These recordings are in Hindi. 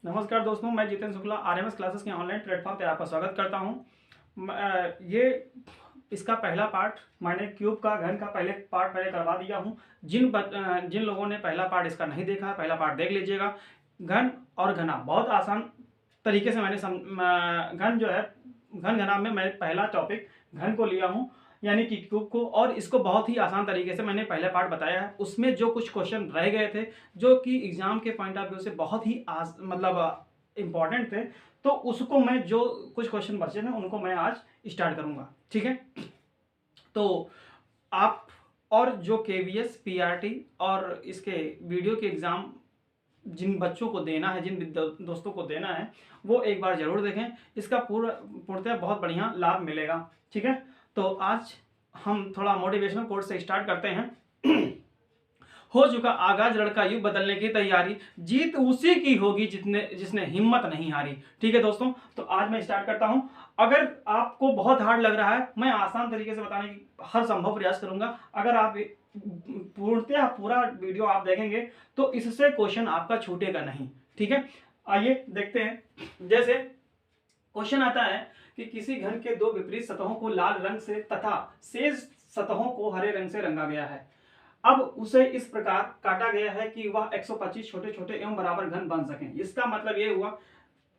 नमस्कार दोस्तों, मैं जितेंद्र शुक्ला आरएमएस क्लासेस के ऑनलाइन प्लेटफॉर्म पे आपका स्वागत करता हूं। ये इसका पहला पार्ट मैंने क्यूब का घन का पहले पार्ट मैंने करवा दिया हूं। जिन लोगों ने पहला पार्ट इसका नहीं देखा है, पहला पार्ट देख लीजिएगा। घन और घना बहुत आसान तरीके से मैंने घन जो है घन घना में मैं पहला टॉपिक घन को लिया हूँ, यानी कि क्यूब को, और इसको बहुत ही आसान तरीके से मैंने पहले पार्ट बताया है। उसमें जो कुछ क्वेश्चन रह गए थे जो कि एग्जाम के पॉइंट ऑफ व्यू से बहुत ही मतलब इम्पॉर्टेंट थे, तो उसको मैं जो कुछ क्वेश्चन बचे थे उनको मैं आज स्टार्ट करूंगा। ठीक है, तो आप और जो केवीएस पीआरटी और इसके वीडियो के एग्ज़ाम जिन बच्चों को देना है, जिन दोस्तों को देना है, वो एक बार जरूर देखें। इसका पूर्णतः बहुत बढ़िया लाभ मिलेगा। ठीक है, तो आज हम थोड़ा मोटिवेशनल कोर्स से स्टार्ट करते हैं। हो चुका आगाज लड़का युग बदलने की तैयारी, जीत उसी की होगी जिसने हिम्मत नहीं हारी। ठीक है दोस्तों, तो आज मैं स्टार्ट करता हूं। अगर आपको बहुत हार्ड लग रहा है, मैं आसान तरीके से बताने की हर संभव प्रयास करूंगा। अगर आप पूर्णतः पूरा वीडियो आप देखेंगे तो इससे क्वेश्चन आपका छूटेगा नहीं। ठीक है, आइए देखते हैं। जैसे क्वेश्चन आता है कि किसी घन के दो विपरीत सतहों को लाल रंग से तथा शेष सतहों को हरे रंग से रंगा गया है। अब उसे इस प्रकार काटा गया है कि वह 125 छोटे छोटे एवं बराबर घन बन सकें। इसका मतलब ये हुआ,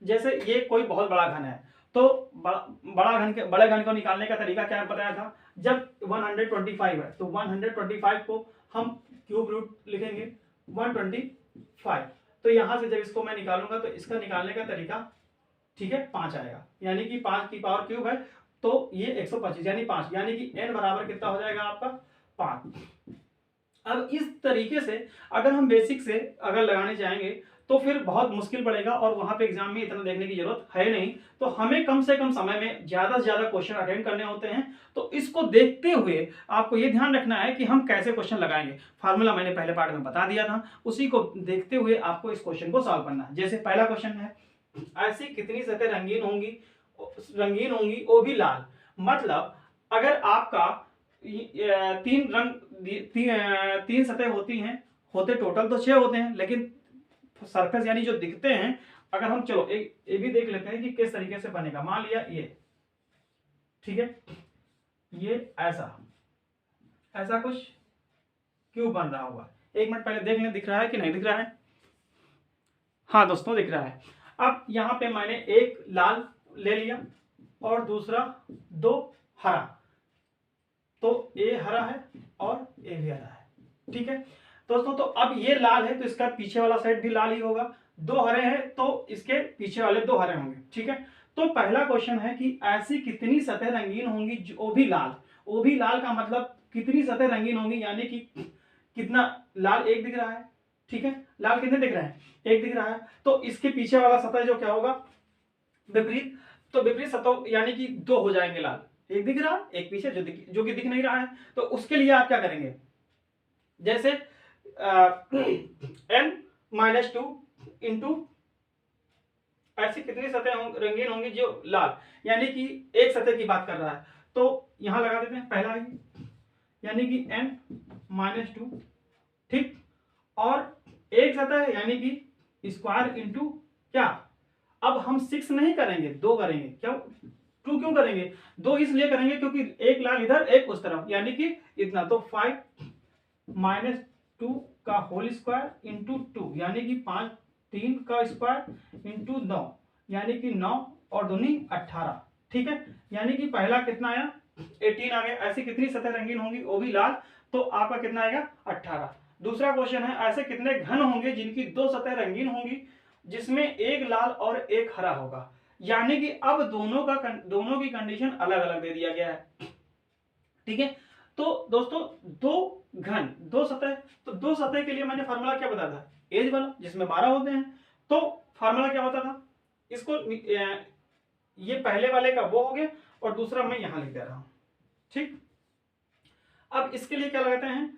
जैसे ये कोई बहुत बड़ा घन है, तो बड़े घन को निकालने का तरीका क्या बताया था। जब 125 है तो 125 को हम क्यूब रूट लिखेंगे 125। तो यहां से जब इसको मैं निकालूंगा तो इसका निकालने का तरीका, ठीक है, 5 आएगा, यानी कि 5 की पावर क्यूब है तो ये 125 यानी 5, यानी कि n बराबर कितना हो जाएगा आपका 5। अब इस तरीके से अगर हम बेसिक से अगर लगाने जाएंगे तो फिर बहुत मुश्किल पड़ेगा और वहां पे एग्जाम में इतना देखने की जरूरत है नहीं। तो हमें कम से कम समय में ज्यादा से ज्यादा क्वेश्चन अटेंड करने होते हैं। तो इसको देखते हुए आपको ये ध्यान रखना है कि हम कैसे क्वेश्चन लगाएंगे। फार्मूला मैंने पहले पार्ट में बता दिया था, उसी को देखते हुए आपको इस क्वेश्चन को सॉल्व करना है। जैसे पहला क्वेश्चन है, ऐसी कितनी सतह रंगीन होंगी वो भी लाल। मतलब अगर आपका तीन सतह होती हैं, होते टोटल तो 6 होते हैं, लेकिन सरफेस यानी जो दिखते हैं, अगर हम चलो ये भी देख लेते हैं कि किस तरीके से बनेगा। मान लिया ये, ठीक है, ये ऐसा कुछ क्यों बन रहा होगा। एक मिनट पहले देख लें दिख रहा है कि नहीं दिख रहा है। हाँ दोस्तों, दिख रहा है। अब यहां पे मैंने एक लाल ले लिया और दूसरा 2 हरा, तो ए हरा है और ए भी हरा है। ठीक है दोस्तों, तो अब ये लाल है तो इसका पीछे वाला साइड भी लाल ही होगा। 2 हरे हैं तो इसके पीछे वाले 2 हरे होंगे। ठीक है, तो पहला क्वेश्चन है कि ऐसी कितनी सतह रंगीन होंगी जो भी लाल। वो भी लाल का मतलब कितनी सतह रंगीन होंगी, यानी कि कितना लाल, एक दिख रहा है। ठीक है, लाल कितने दिख रहे हैं, एक दिख रहा है। तो इसके पीछे वाला सतह जो क्या होगा, विपरीत। तो विपरीत सतह यानी कि 2 हो जाएंगे लाल, एक दिख रहा एक पीछे जो कि दिख नहीं रहा है। तो उसके लिए आप क्या करेंगे, जैसे n-2 इंटू ऐसी कितनी सतह रंगीन होंगी जो लाल, यानी कि एक सतह की बात कर रहा है, तो यहां लगा देते हैं पहला ही, यानी कि n-2। ठीक, और एक सतह है यानी कि स्क्वायर इंटू क्या, अब हम 6 नहीं करेंगे, 2 करेंगे। क्यों 2 क्यों करेंगे, 2 इसलिए करेंगे क्योंकि एक लाल इधर एक उस तरफ, यानी कि इतना। तो 5 - 2 का होल स्क्वायर इंटू 2, यानी कि 5 3 का स्क्वायर इंटू 9, यानी कि 9 और 2 18। ठीक है, यानी कि पहला कितना आया 18 आ गया। ऐसी कितनी सतह रंगीन होंगी वो भी लाल, तो आपका कितना आएगा 18। दूसरा क्वेश्चन है, ऐसे कितने घन होंगे जिनकी 2 सतह रंगीन होंगी जिसमें एक लाल और एक हरा होगा। यानी कि अब दोनों की कंडीशन अलग अलग दे दिया गया है। ठीक है, तो दोस्तों 2 घन 2 सतह, तो 2 सतह के लिए मैंने फार्मूला क्या बताया था, एज वाला, जिसमें 12 होते हैं। तो फार्मूला क्या होता था, इसको ये पहले वाले का वो हो गया और दूसरा मैं यहां लिख दे रहा हूं। ठीक, अब इसके लिए क्या लगाते हैं।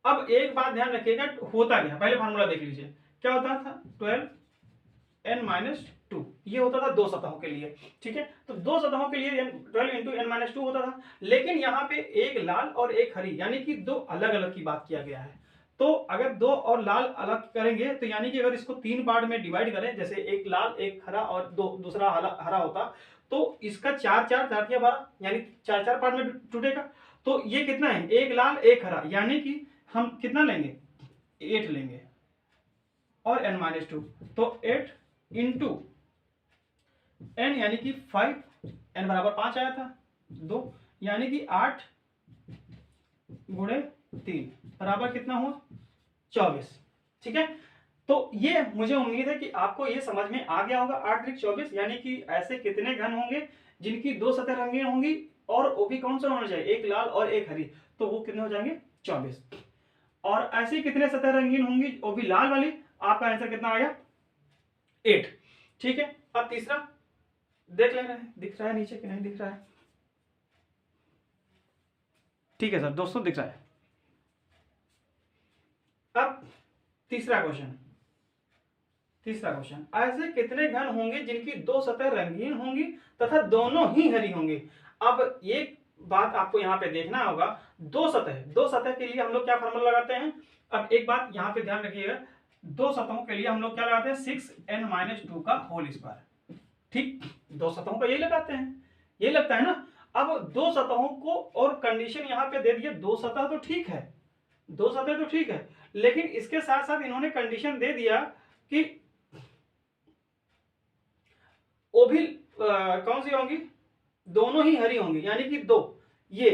अब एक बात ध्यान रखिएगा, होता क्या, पहले फार्मूला देख लीजिए क्या होता था, 12n-2, ये होता था 2 सतहों के लिए। ठीक है, तो 2 सतहों के लिए 12 इंटू n-2 होता था। लेकिन यहाँ पे एक लाल और एक हरी, यानी कि 2 अलग अलग की बात किया गया है। तो अगर दो और लाल अलग करेंगे तो यानी कि अगर इसको 3 पार्ट में डिवाइड करें, जैसे एक लाल एक हरा और दूसरा हरा होता, तो इसका 4 4 4 12 यानी 4 4 पार्ट में टूटेगा। तो ये कितना है, एक लाल एक हरा, यानी कि हम कितना लेंगे, 8 लेंगे और n-2, तो 8 इंटू n यानी कि 5, n बराबर 5 आया था 2, यानी कि 8 गुणे 3 बराबर कितना हुआ, 24। ठीक है, तो ये मुझे उम्मीद है कि आपको ये समझ में आ गया होगा। 8 त्रिक 24 यानी कि ऐसे कितने घन होंगे जिनकी 2 सतह रंगीन होंगी, और वो भी कौन सा होना चाहिए, एक लाल और एक हरी, तो वो कितने हो जाएंगे, 24। और ऐसे कितने सतह रंगीन होंगी, वो भी लाल वाली, आपका आंसर कितना आ गया, 8। ठीक है, अब तीसरा देख लेना है, दिख रहा है नीचे कि नहीं दिख रहा है, ठीक है सर दोस्तों दिख रहा है। अब तीसरा क्वेश्चन, ऐसे कितने घन होंगे जिनकी 2 सतह रंगीन होंगी तथा दोनों ही हरी होंगी। अब एक बात आपको यहाँ पे देखना होगा, दो सतह के लिए हम लोग क्या फॉर्मूला लगाते हैं। अब एक बात यहाँ पे ध्यान रखिएगा, दो सतहों के लिए हम लोग क्या लगाते हैं, 6n-2 का होल स्क्वायर। ठीक, दो सतहों का यही लगाते हैं, यही लगता है ना। अब दो सतहों को, और कंडीशन यहाँ पे दे दिए, दो सतह तो ठीक है, दो सतह तो ठीक है, लेकिन इसके साथ साथ इन्होंने कंडीशन दे दिया कि वो भी कौन सी होंगी, दोनों ही हरी होंगी, यानी कि दो, ये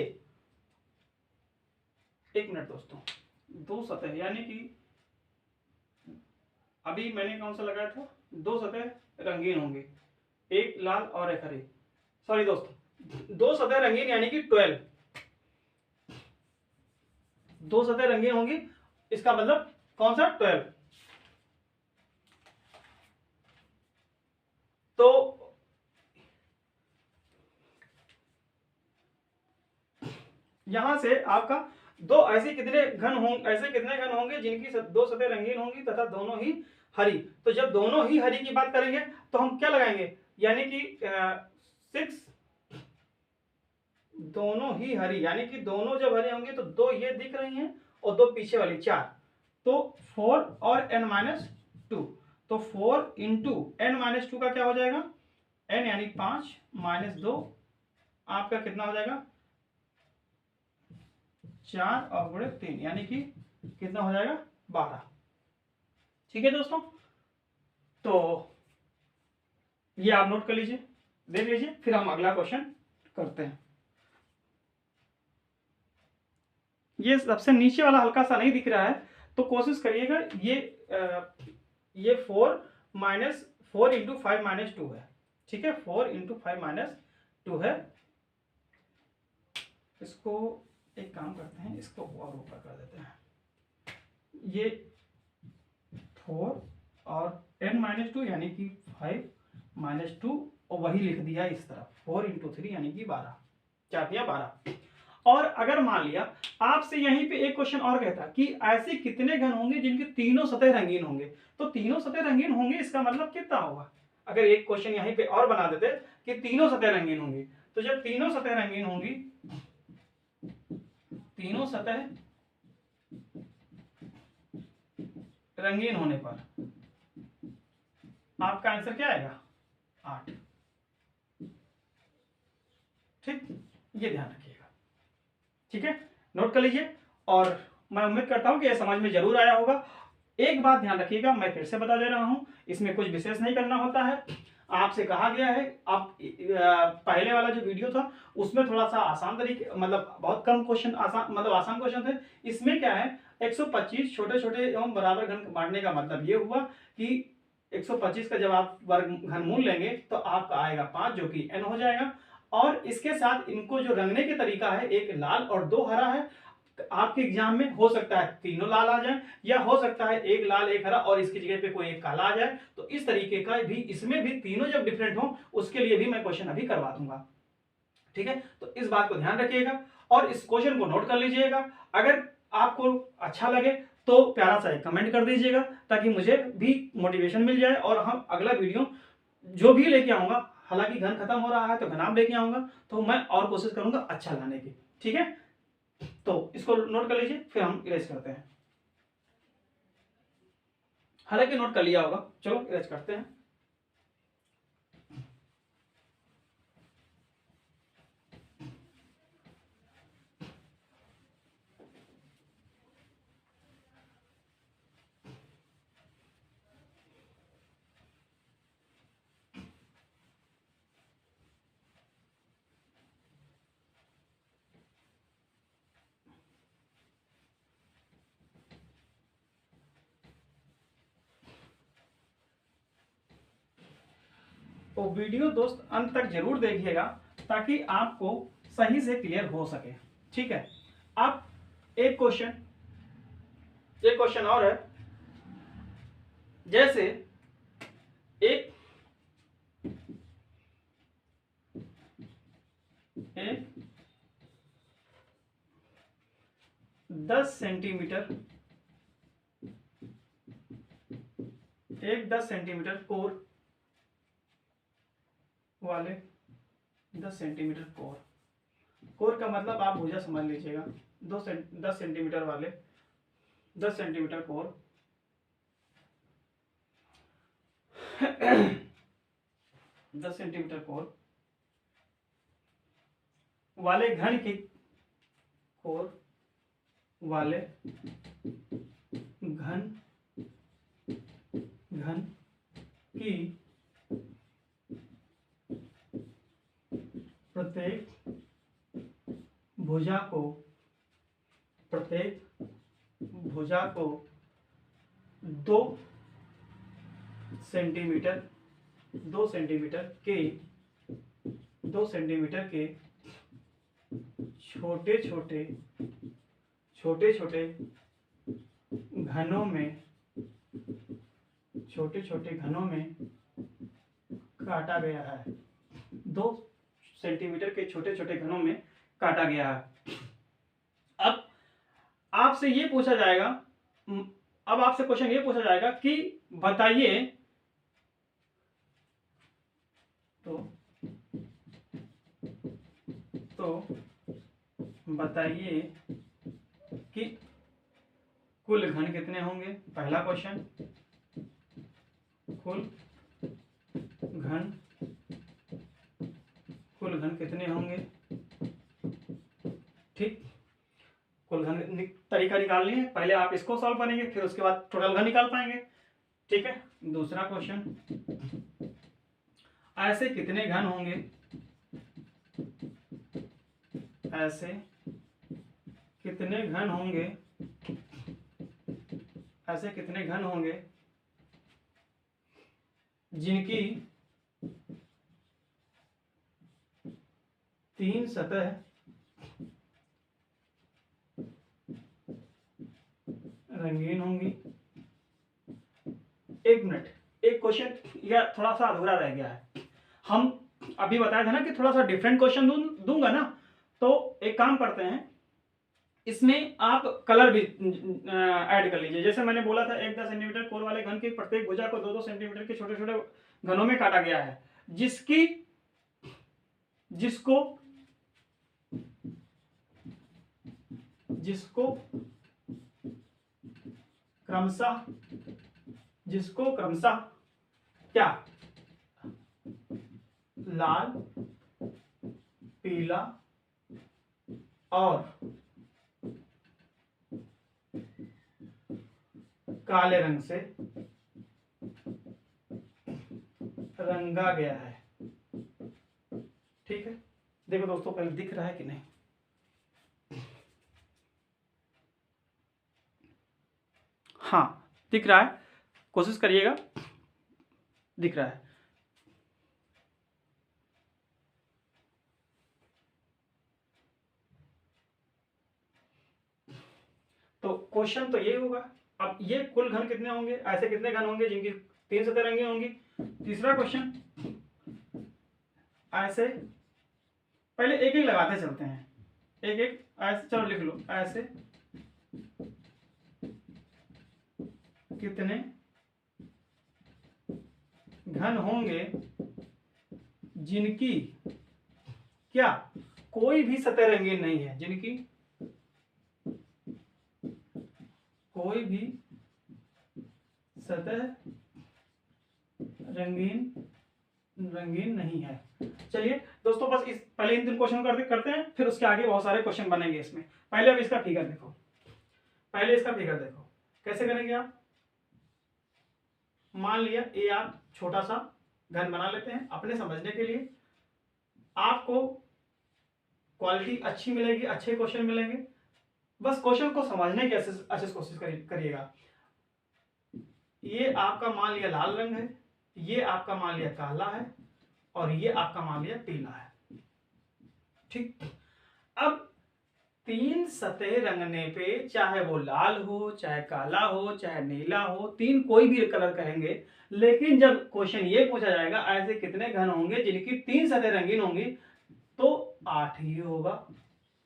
एक मिनट दोस्तों, दो सतह यानी कि अभी मैंने कौन सा लगाया था, दो सतह रंगीन होंगी, एक लाल और एक हरी, सॉरी दोस्तों, दो सतह रंगीन यानी कि 12, दो सतह रंगीन होंगी, इसका मतलब कौन सा, 12। तो यहां से आपका दो ऐसे कितने घन होंगे जिनकी दो सतह रंगीन होंगी तथा दोनों ही हरी। तो जब दोनों ही हरी की बात करेंगे तो हम क्या लगाएंगे, यानी कि 6 दोनों ही हरी, यानी कि दोनों जब हरी होंगी तो दो ये दिख रही हैं और दो पीछे वाली 4, तो 4 और n-2, तो 4 इंटू n-2 का क्या हो जाएगा, n यानी 5 माइनस 2, आपका कितना हो जाएगा, 4 और गुणे 3, यानी कि कितना हो जाएगा, 12। ठीक है दोस्तों, तो ये आप नोट कर लीजिए, देख लीजिए, फिर हम अगला क्वेश्चन करते हैं। ये सबसे नीचे वाला हल्का सा नहीं दिख रहा है, तो कोशिश करिएगा, ये 4 इंटू 5-2 है। ठीक है, 4 इंटू 5-2 है। इसको एक काम करते हैं, इसको और ऊपर कर देते हैं, ये 4 और n-2 यानी कि 5-2, और वही लिख दिया इस तरफ, 4 इंटू 3 यानी कि 12, 4 दिया 12। और अगर मान लिया आपसे यहीं पे एक क्वेश्चन और कहता कि ऐसे कितने घन होंगे जिनके तीनों सतह रंगीन होंगे, तो तीनों सतह रंगीन होंगे इसका मतलब कितना होगा। अगर एक क्वेश्चन यहीं पे और बना देते कि तीनों सतह रंगीन होंगी, तो जब तीनों सतह रंगीन होंगी, तीनों सतह रंगीन होने पर आपका आंसर क्या आएगा, 8। ठीक, ये ध्यान रखिएगा। ठीक है, नोट कर लीजिए, और मैं उम्मीद करता हूं कि यह समझ में जरूर आया होगा। एक बात ध्यान रखिएगा, मैं फिर से बता दे रहा हूं, इसमें कुछ विशेष नहीं करना होता है। आपसे कहा गया है, आप पहले वाला जो वीडियो था उसमें थोड़ा सा आसान तरीके, मतलब बहुत कम क्वेश्चन आसान क्वेश्चन थे। इसमें क्या है, 125 छोटे छोटे एवं बराबर घन बांटने का मतलब ये हुआ कि 125 का जब आप वर्ग घनमूल लेंगे तो आपका आएगा 5, जो कि n हो जाएगा। और इसके साथ इनको जो रंगने के तरीका है, एक लाल और दो हरा है। आपके एग्जाम में हो सकता है तीनों लाल आ जाए, या हो सकता है एक लाल एक हरा और इसकी जगह पे कोई एक काला आ जाए। तो इस तरीके का भी, इसमें भी तीनों जब डिफरेंट हो, उसके लिए भी मैं क्वेश्चन अभी करवा दूंगा। ठीक है, तो इस बात को ध्यान रखिएगा और इस क्वेश्चन को नोट कर लीजिएगा। अगर आपको अच्छा लगे तो प्यारा सा एक कमेंट कर दीजिएगा, ताकि मुझे भी मोटिवेशन मिल जाए और हम अगला वीडियो जो भी लेके आऊंगा, हालांकि घन खत्म हो रहा है तो घनाभ लेके आऊंगा, तो मैं और कोशिश करूंगा अच्छा लाने की। ठीक है, तो इसको नोट कर लीजिए, फिर हम इरेज करते हैं। हालांकि नोट कर लिया होगा। चलो इरेज करते हैं। तो वीडियो दोस्त अंत तक जरूर देखिएगा ताकि आपको सही से क्लियर हो सके। ठीक है। अब एक क्वेश्चन और है। जैसे एक 10 सेंटीमीटर कोर वाले 10 सेंटीमीटर कोर का मतलब आप भुजा समझ लीजिएगा। 10 सेंटीमीटर वाले 10 सेंटीमीटर कोर 10 सेंटीमीटर कोर वाले घन की प्रत्येक भुजा को 2 सेंटीमीटर के छोटे छोटे घनों में काटा गया है। 2 सेंटीमीटर के छोटे छोटे घनों में काटा गया है। अब आपसे ये पूछा जाएगा, अब आपसे क्वेश्चन ये पूछा जाएगा कि बताइए तो बताइए कि कुल घन कितने होंगे। पहला क्वेश्चन, कुल घन कितने होंगे। ठीक, कुल घन तरीका निकालनी है। पहले आप इसको सॉल्व करेंगे, फिर उसके बाद टोटल घन निकाल पाएंगे। ठीक है। दूसरा क्वेश्चन, ऐसे कितने घन होंगे, जिनकी 3 सतह रंगीन होंगी। एक मिनट, एक क्वेश्चन यह थोड़ा सा अधूरा रह गया है। हम अभी बताया था ना कि थोड़ा सा डिफरेंट क्वेश्चन दूंगा ना, तो एक काम करते हैं, इसमें आप कलर भी ऐड कर लीजिए। जैसे मैंने बोला था, एक 10 सेंटीमीटर कोर वाले घन की प्रत्येक भुजा को 2-2 सेंटीमीटर के छोटे छोटे घनों में काटा गया है, जिसको क्रमशः क्या, लाल, पीला और काले रंग से रंगा गया है। ठीक है। देखो दोस्तों, पहले दिख रहा है कि नहीं। हाँ, दिख रहा है, कोशिश करिएगा। दिख रहा है। तो क्वेश्चन तो ये होगा। अब ये कुल घन कितने होंगे, ऐसे कितने घन होंगे जिनकी 3 सतह रंगीन होंगी। तीसरा क्वेश्चन, ऐसे पहले एक एक लगाते चलते हैं, एक एक ऐसे, चलो लिख लो, ऐसे कितने घन होंगे जिनकी क्या कोई भी सतह रंगीन नहीं है, जिनकी कोई भी सतह रंगीन नहीं है। चलिए दोस्तों, बस इस पहले इन 3 क्वेश्चन करते हैं, फिर उसके आगे बहुत सारे क्वेश्चन बनेंगे इसमें। पहले अब इसका फिगर देखो, कैसे करेंगे आप। मान लिया ए आप छोटा सा घन बना लेते हैं अपने समझने के लिए, आपको क्वालिटी अच्छी मिलेगी, अच्छे क्वेश्चन मिलेंगे। बस क्वेश्चन को समझने की अच्छे से कोशिश करिएगा। ये आपका मान लिया लाल रंग है, ये आपका मान लिया काला है, और ये आपका मान लिया पीला है। ठीक, अब 3 सतह रंगने पे, चाहे वो लाल हो, चाहे काला हो, चाहे नीला हो, 3 कोई भी कलर कहेंगे, लेकिन जब क्वेश्चन ये पूछा जाएगा ऐसे कितने घन होंगे जिनकी 3 सतह रंगीन होंगी, तो 8 ही होगा,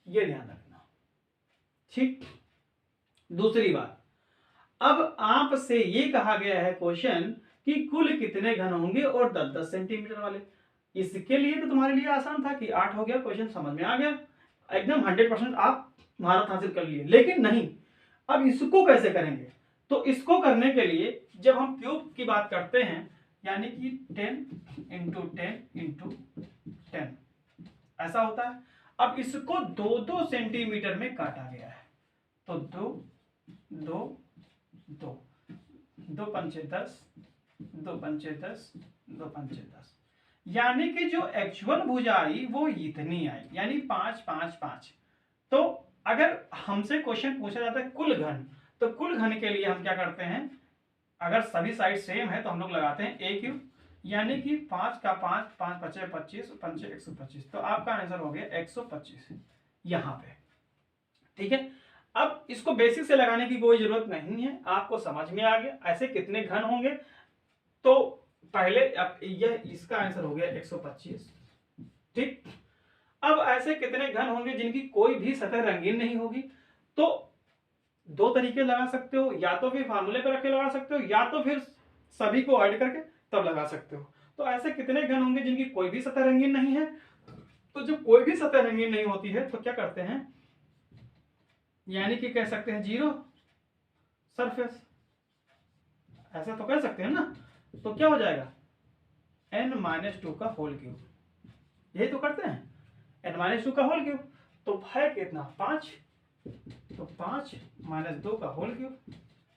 ये ध्यान रखना। ठीक, दूसरी बात, अब आपसे ये कहा गया है क्वेश्चन कि कुल कितने घन होंगे और 10-10 सेंटीमीटर वाले। इसके लिए तो तुम्हारे लिए आसान था कि 8 हो गया, क्वेश्चन समझ में आ गया, एकदम 100% आप महारत हासिल कर लिए। लेकिन नहीं, अब इसको कैसे करेंगे। तो इसको करने के लिए जब हम क्यूब की बात करते हैं, यानी कि 10 × 10 × 10 ऐसा होता है। अब इसको 2-2 सेंटीमीटर में काटा गया है, तो 2 2 2 2 पंचे 10, 2 पंचे 10, 2 पंचे 10, यानी कि जो एक्चुअल भुजा आई वो इतनी आई, यानी 5 5 5। तो अगर हमसे क्वेश्चन पूछा जाता है कुल घन, तो कुल घन के लिए हम क्या करते हैं, अगर सभी साइड सेम है तो हम लोग लगाते हैं a क्यूब, यानी कि 5 का 5, 5 पचे 25, पंचे 125, तो आपका आंसर हो गया 125 यहाँ पे। ठीक है, अब इसको बेसिक से लगाने की कोई जरूरत नहीं है, आपको समझ में आ गया ऐसे कितने घन होंगे। तो पहले अब यह इसका आंसर हो गया 125। ठीक, अब ऐसे कितने घन होंगे जिनकी कोई भी सतह रंगीन नहीं होगी। तो 2 तरीके लगा सकते हो, या तो फिर फार्मूले पर रख के लगा सकते हो, या तो फिर सभी को ऐड करके तब लगा सकते हो। तो ऐसे कितने घन होंगे जिनकी कोई भी सतह रंगीन नहीं है। तो जब कोई भी सतह रंगीन नहीं होती है तो क्या करते हैं, यानी कि कह सकते हैं 0 सरफेस, ऐसा तो कह सकते हैं ना। तो क्या हो जाएगा n-2 का होल क्यूब, यही तो करते हैं, n-2 का होल क्यूब। तो है कितना 5, तो 5 - 2 का होल क्यूब,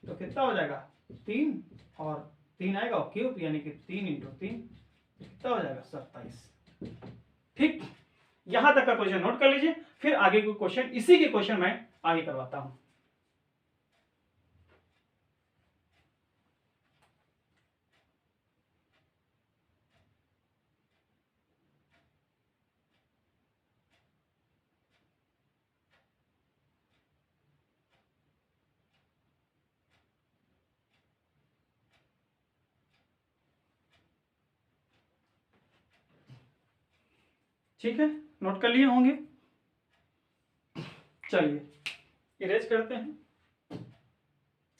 तो कितना हो जाएगा 3, और 3 आएगा और क्यूब, यानी कि 3 × 3 कितना हो जाएगा 27। ठीक, यहां तक का क्वेश्चन नोट कर लीजिए, फिर आगे के क्वेश्चन, इसी के क्वेश्चन मैं आगे करवाता हूं। ठीक है, नोट कर लिए होंगे। चलिए इरेज करते हैं,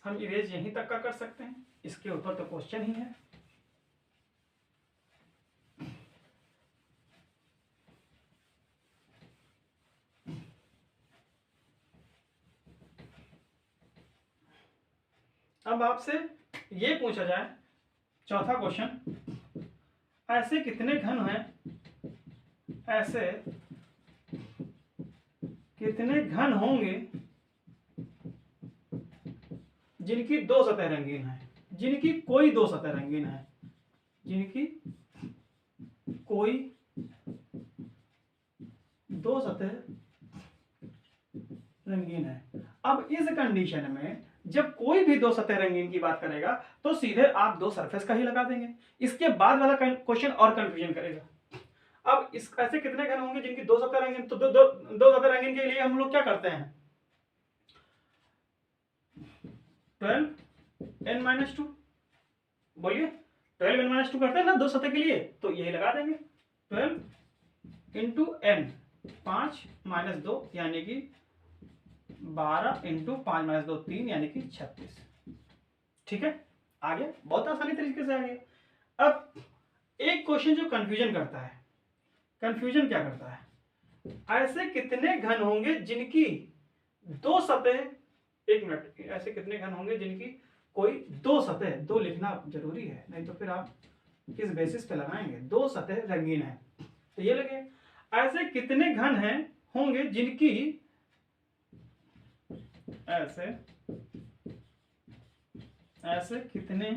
हम इरेज यहीं तक का कर सकते हैं, इसके ऊपर तो क्वेश्चन ही है। अब आपसे ये पूछा जाए, चौथा क्वेश्चन, ऐसे कितने घन हैं, ऐसे कितने घन होंगे जिनकी 2 सतह रंगीन है, जिनकी कोई 2 सतह रंगीन है, जिनकी कोई 2 सतह रंगीन है। अब इस कंडीशन में जब कोई भी 2 सतह रंगीन की बात करेगा तो सीधे आप 2 सरफेस का ही लगा देंगे, इसके बाद वाला क्वेश्चन और कंफ्यूजन करेगा। अब इस ऐसे कितने घन होंगे जिनकी 2 सतह रंगीन, तो दो सतह रंगीन के लिए हम लोग क्या करते हैं, 12n-2, बोलिए 12n-2 करते हैं ना 2 सतह के लिए, तो यही लगा देंगे 12 × n, 5 - 2 यानी कि 12 × 5 - 2 3, यानी कि 36। ठीक है, आ गया, बहुत आसानी तरीके से आ गया। अब एक क्वेश्चन जो कंफ्यूजन करता है, कंफ्यूजन क्या करता है, ऐसे कितने घन होंगे जिनकी 2 सतह, 1 मिनट, ऐसे कितने घन होंगे जिनकी कोई दो सतह, दो लिखना जरूरी है, नहीं तो फिर आप किस बेसिस पे लगाएंगे। दो सतह रंगीन है, तो ये लगे। ऐसे कितने घन हैं होंगे जिनकी ऐसे कितने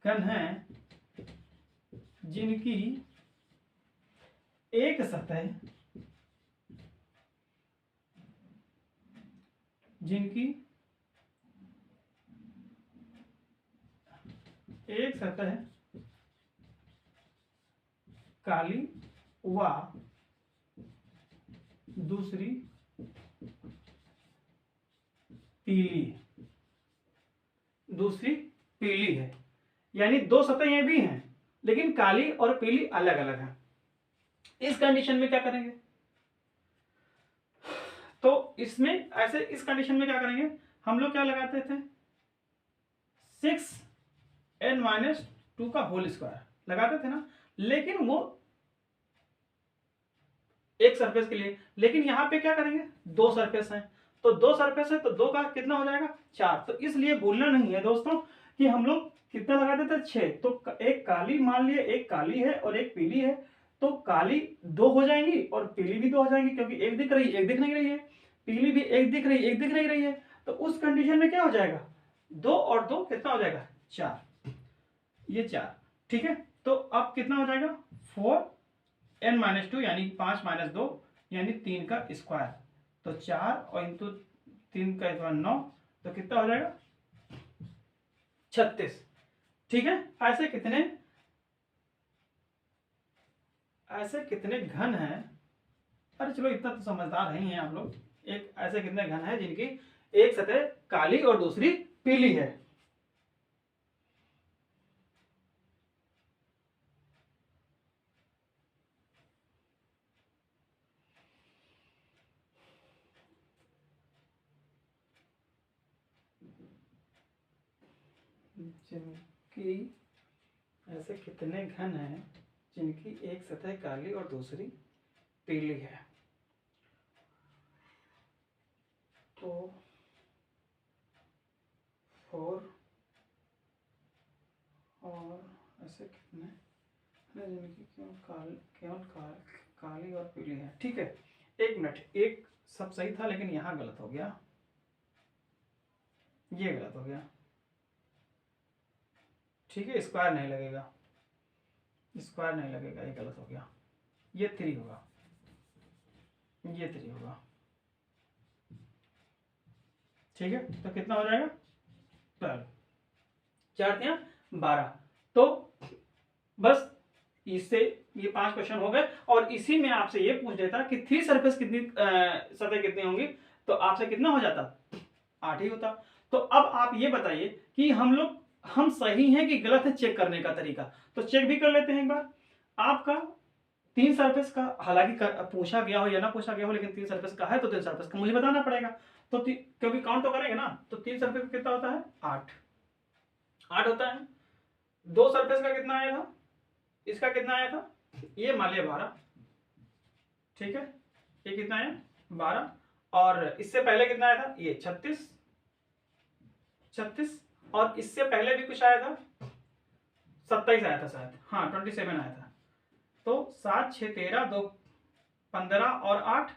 घन हैं जिनकी एक सतह काली व दूसरी पीली है। यानी दो सतहें भी हैं लेकिन काली और पीली अलग अलग हैं। इस कंडीशन में क्या करेंगे, तो इसमें ऐसे इस कंडीशन में क्या करेंगे, हम लोग क्या लगाते थे 6n-2 का होल स्क्वायर लगाते थे ना, लेकिन वो एक सरफेस के लिए। लेकिन यहां पे क्या करेंगे, दो सरफेस हैं, तो दो सरफेस है तो दो का कितना हो जाएगा 4। तो इसलिए भूलना नहीं है दोस्तों कि हम लोग कितना लगाते थे 6। तो एक काली, मान लिए एक काली है और एक पीली है, तो काली दो हो जाएंगी और पीली भी दो हो जाएंगी, क्योंकि एक दिख रही एक दिख नहीं रही है, पीली भी एक दिख रही एक दिख नहीं रही है। तो उस कंडीशन में क्या हो जाएगा, दो और दो कितना हो जाएगा 4, ये 4। ठीक है, तो अब कितना हो जाएगा 4n-2 यानी 5 - 2 यानी 3 का स्क्वायर। तो 4 और इंटू 3 का स्क्वायर 9, तो कितना हो जाएगा 36। ठीक है, ऐसे कितने घन हैं, अरे चलो इतना तो समझदार नहीं है आप लोग। एक ऐसे कितने घन हैं जिनकी एक सतह काली और दूसरी पीली है। जिनकी ऐसे कितने घन हैं जिनकी एक सतह काली और दूसरी पीली है। तो 4 और ऐसे कितने जिनकी केवल काली और पीली है। ठीक है, एक मिनट, एक सब सही था लेकिन यहाँ गलत हो गया, ये गलत हो गया। ठीक है, स्क्वायर नहीं लगेगा, ये गलत हो गया। ये 3 होगा, ये 3 होगा। ठीक है, तो कितना हो जाएगा 12, 4 3 12। तो बस इससे ये 5 क्वेश्चन हो गए। और इसी में आपसे ये पूछ देता कि 3 सरफेस कितनी सतह कितनी होंगी, तो आपसे कितना हो जाता 8 ही होता। तो अब आप ये बताइए कि हम सही हैं कि गलत है, चेक करने का तरीका तो चेक भी कर लेते हैं एक बार। आपका 3 सरफेस का, हालांकि पूछा गया हो या ना पूछा गया हो, लेकिन 3 सरफेस का है तो 3 सरफेस का मुझे बताना पड़ेगा। तो क्योंकि काउंट तो करेंगे ना, तो 3 सरफेस का कितना होता है 8 होता है। 2 सरफेस का कितना आया था, इसका कितना आया था, ये मान लिया 12। ठीक है, ये कितना आया 12, और इससे पहले कितना आया था ये 36, और इससे पहले भी कुछ आया था 27 आया था शायद, हाँ 27 आया था। तो 7 6 13 2 15 और 8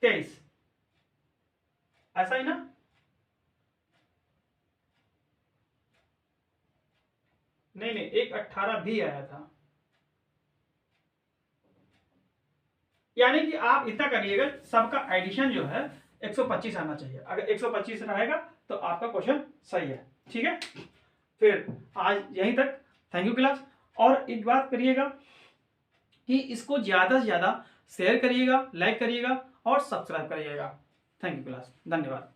23, ऐसा ही ना। नहीं, एक 18 भी आया था। यानी कि आप इतना करिएगा, सबका एडिशन जो है 125 आना चाहिए। अगर 125 रहेगा तो आपका क्वेश्चन सही है। ठीक है, फिर आज यहीं तक। Thank you class. और एक बात करिएगा कि इसको ज़्यादा से ज़्यादा शेयर करिएगा, लाइक करिएगा और सब्सक्राइब करिएगा। थैंक यू क्लास, धन्यवाद।